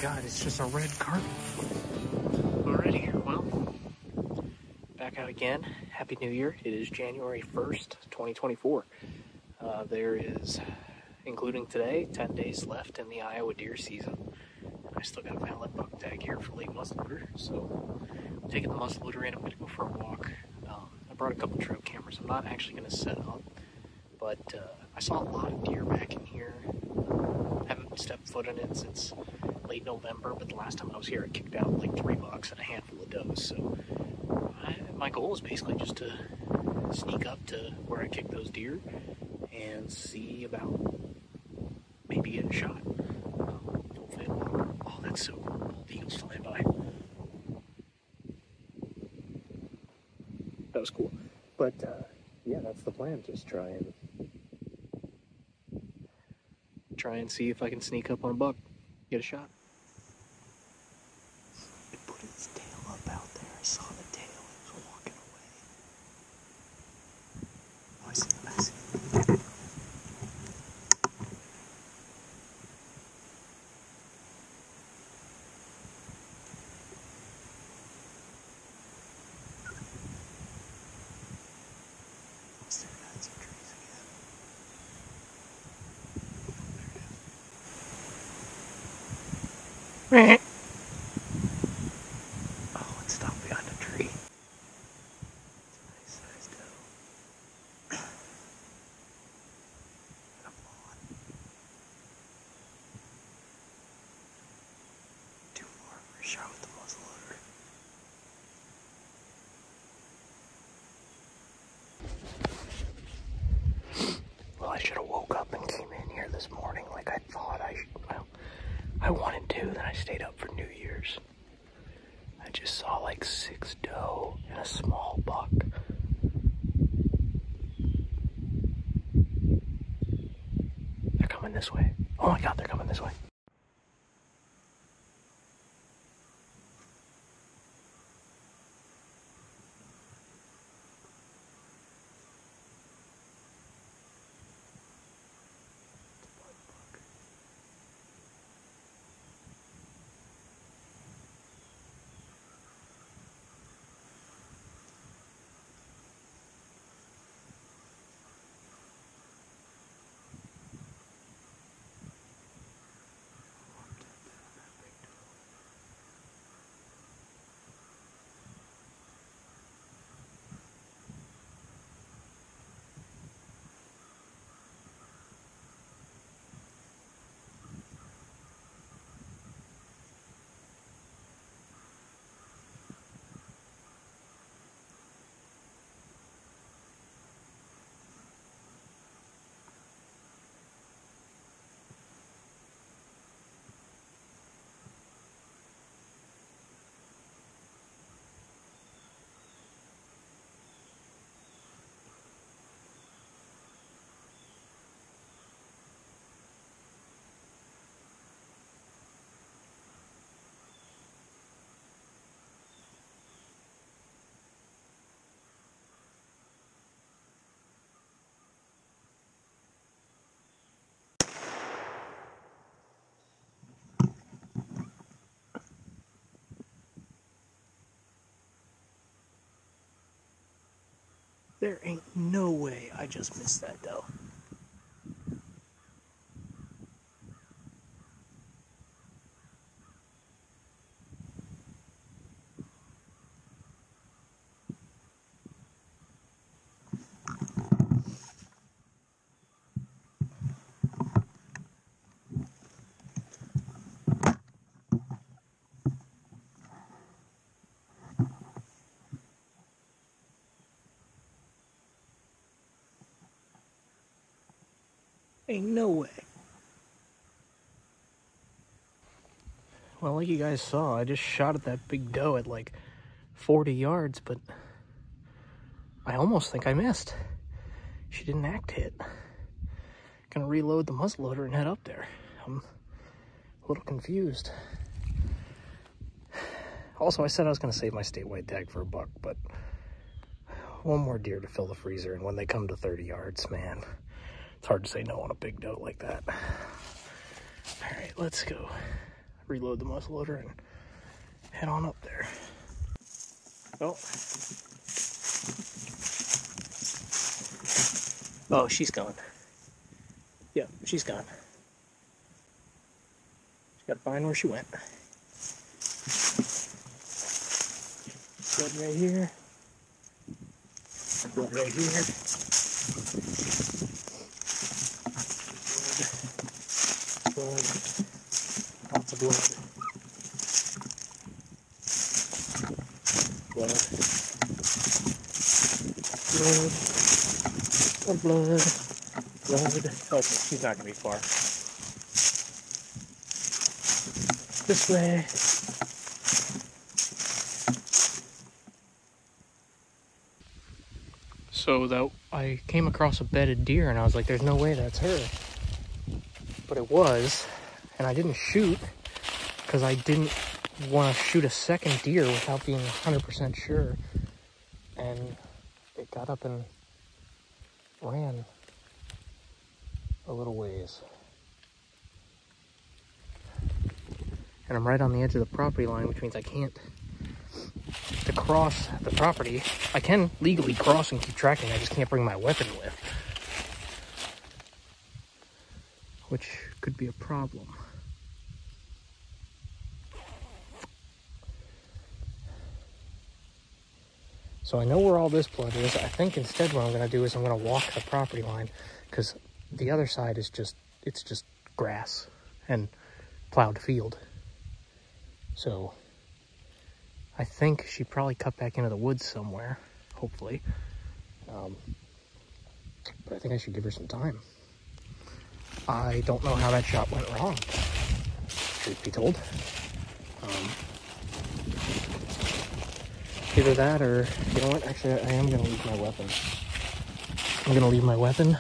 god, it's just a red carpet. Alrighty, well, back out again. Happy New Year. It is January 1st, 2024. There is, including today, 10 days left in the Iowa deer season. I still got a valid buck tag here for late muzzleloader, so I'm taking the muzzleloader in. I'm going to go for a walk. I brought a couple trail cameras. I'm not actually going to set up, but I saw a lot of deer back in here. Haven't stepped foot in it since late November, but the last time I was here I kicked out like 3 bucks and a handful of does, so my goal is basically just to sneak up to where I kicked those deer and see about maybe getting shot. Hopefully it'll work. Oh, that's so cool. Bald eagles flying by. That was cool. But yeah, that's the plan. Just try and see if I can sneak up on a buck, get a shot. It put its tail up out there. I saw the tail. It was walking away. Oh, I see it. I see it. Staring at some trees again. Oh, there it is. Oh, it stopped behind a tree. It's a nice sized doe. Come on. 2 more for a shot with the muzzleloader. Well, I should have woke up and came in here this morning like I thought I should. Well, I wanted to, then I stayed up for New Year's. I just saw like 6 doe and a small buck. They're coming this way. Oh my god, they're coming this way. There ain't no way I just missed that doe. Ain't no way. Well, like you guys saw, I just shot at that big doe at like 40 yards, but I almost think I missed. She didn't act hit. Gonna reload the muzzleloader and head up there. I'm a little confused. Also, I said I was gonna save my statewide tag for a buck, but 1 more deer to fill the freezer, and when they come to 30 yards, man, it's hard to say no on a big doe like that. All right, let's go reload the muzzleloader and head on up there. Oh. Oh, she's gone. Yep, she's gone. Just gotta find where she went. Blood right here. Blood right here. Blood. Lots of blood. Blood. Blood. More blood. Blood. Okay, she's not gonna be far. This way. So that I came across a bedded deer and I was like, there's no way that's her. But it was, and I didn't shoot because I didn't want to shoot a second deer without being 100% sure. And it got up and ran a little ways. And I'm right on the edge of the property line, which means I can't. To cross the property, I can legally cross and keep tracking, I just can't bring my weapon with. Which could be a problem. So I know where all this blood is. I think instead what I'm going to do is I'm going to walk the property line, because the other side is just, it's just grass and plowed field. So I think she probably cut back into the woods somewhere, hopefully. But I think I should give her some time. I don't know how that shot went wrong, truth be told. Either that or, you know what, actually I am going to leave my weapon. I'm going to leave my weapon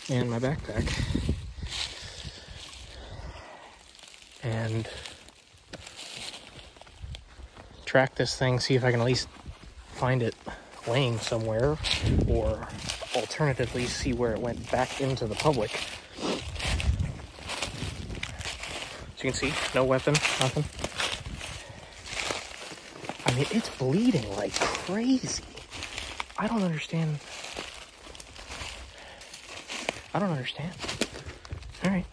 and my backpack. And track this thing, see if I can at least find it laying somewhere, or alternatively see where it went back into the public. So you can see, no weapon, nothing. I mean, it's bleeding like crazy. I don't understand. All right,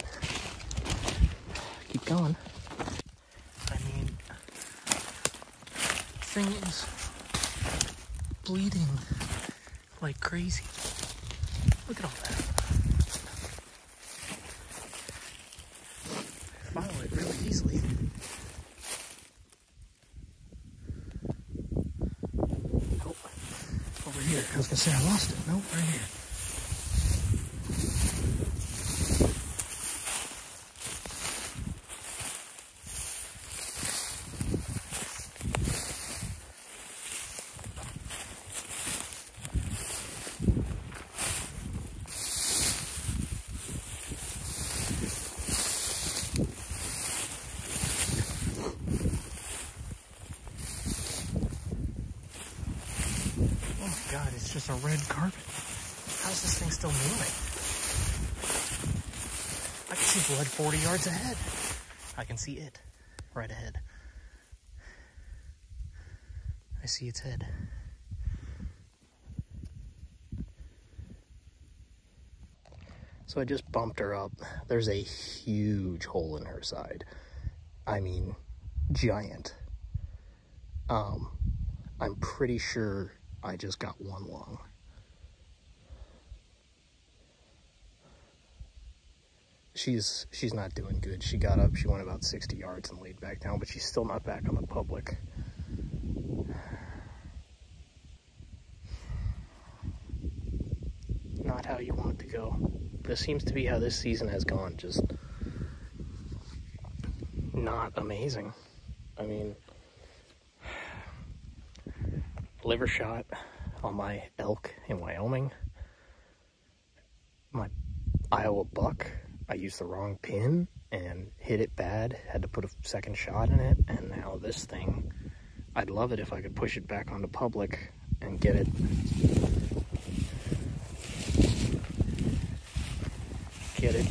keep going. Thing is bleeding like crazy. Look at all that. Follow it really easily. Oh, over here. I was gonna say I lost it. Nope, right here. God, it's just a red carpet. How's this thing still moving? I can see blood 40 yards ahead. I can see it right ahead. I see its head. So I just bumped her up. There's a huge hole in her side. I mean, giant. I'm pretty sure I just got one lung. She's not doing good. She got up, she went about 60 yards and laid back down, but she's still not back on the public. Not how you want it to go. This seems to be how this season has gone, just not amazing. I mean, liver shot on my elk in Wyoming. My Iowa buck, I used the wrong pin and hit it bad, had to put a second shot in it, and now this thing, I'd love it if I could push it back onto public and get it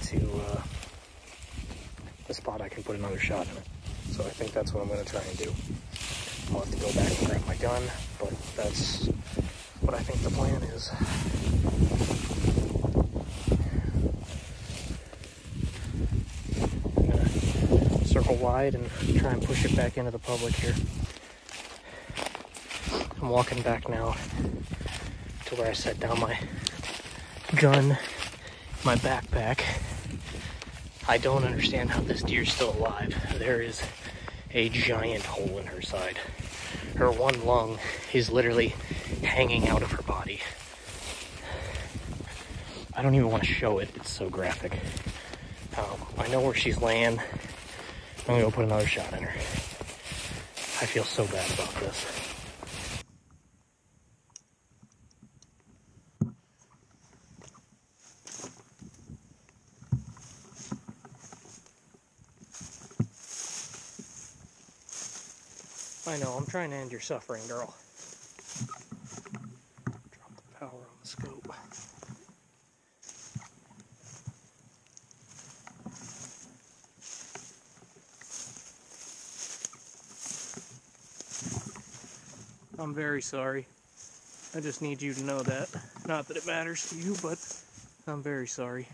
to the spot I can put another shot in it. So I think that's what I'm going to try and do. I'll have to go back and grab my gun, but that's what I think the plan is. I'm going to circle wide and try and push it back into the public here. I'm walking back now to where I set down my gun, my backpack. I don't understand how this deer's still alive. There is a giant hole in her side. Her one lung is literally hanging out of her body. I don't even want to show it, it's so graphic. I know where she's laying. I'm gonna go put another shot in her. I feel so bad about this. I know, I'm trying to end your suffering, girl. Drop the power on the scope. I'm very sorry. I just need you to know that. Not that it matters to you, but I'm very sorry.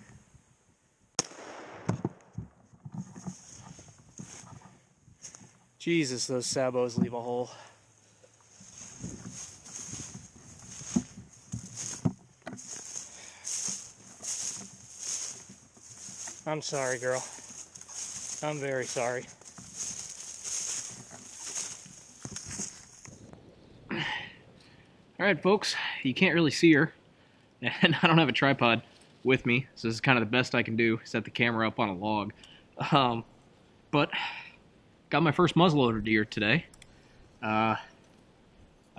Jesus, those sabos leave a hole. I'm sorry, girl. I'm very sorry. Alright, folks, you can't really see her, and I don't have a tripod with me, so this is kind of the best I can do, set the camera up on a log. But got my first muzzleloader deer today. I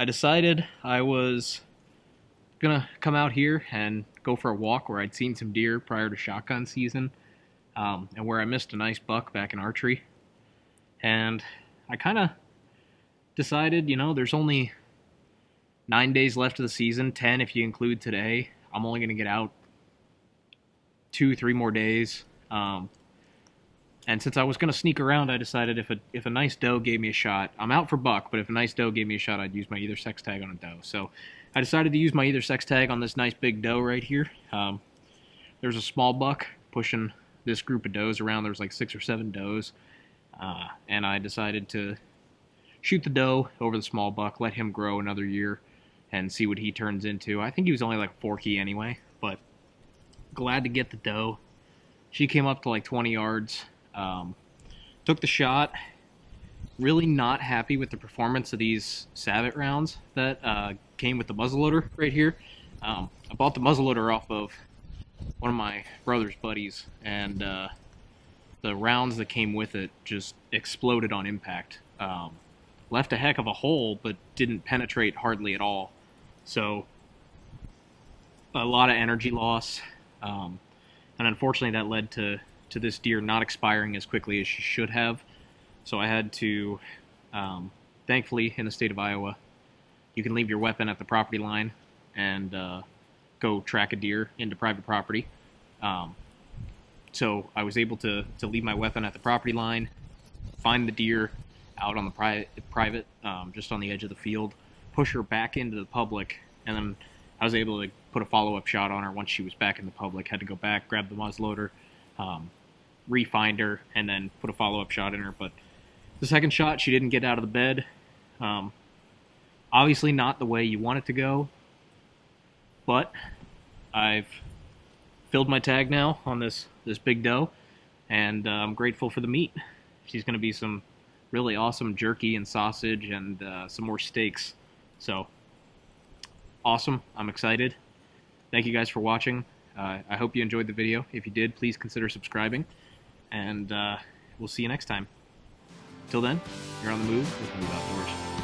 decided I was gonna come out here and go for a walk where I'd seen some deer prior to shotgun season, and where I missed a nice buck back in archery. And I kind of decided, you know, there's only 9 days left of the season, 10 if you include today. I'm only gonna get out 2-3 more days. And since I was going to sneak around, I decided if a nice doe gave me a shot, I'm out for buck, but if a nice doe gave me a shot, I'd use my either sex tag on a doe. So I decided to use my either sex tag on this nice big doe right here. There's a small buck pushing this group of does around. There's like 6 or 7 does. And I decided to shoot the doe over the small buck, let him grow another year, and see what he turns into. I think he was only like 4-key anyway, but glad to get the doe. She came up to like 20 yards. Took the shot. Really not happy with the performance of these Savit rounds that came with the muzzleloader right here. I bought the muzzleloader off of one of my brother's buddies, and the rounds that came with it just exploded on impact. Left a heck of a hole, but didn't penetrate hardly at all. So a lot of energy loss, and unfortunately that led to this deer not expiring as quickly as she should have. So I had to, thankfully in the state of Iowa, you can leave your weapon at the property line and go track a deer into private property. So I was able to leave my weapon at the property line, find the deer out on the private, just on the edge of the field, push her back into the public, and then I was able to put a follow-up shot on her once she was back in the public. Had to go back, grab the muzzleloader, re-find her, and then put a follow-up shot in her. But the second shot, she didn't get out of the bed. Obviously not the way you want it to go, but I've filled my tag now on this big doe, and I'm grateful for the meat. She's going to be some really awesome jerky and sausage and some more steaks. So awesome. I'm excited. Thank you guys for watching. I hope you enjoyed the video. If you did, please consider subscribing, and we'll see you next time. Till then, you're on the move with Move Outdoors.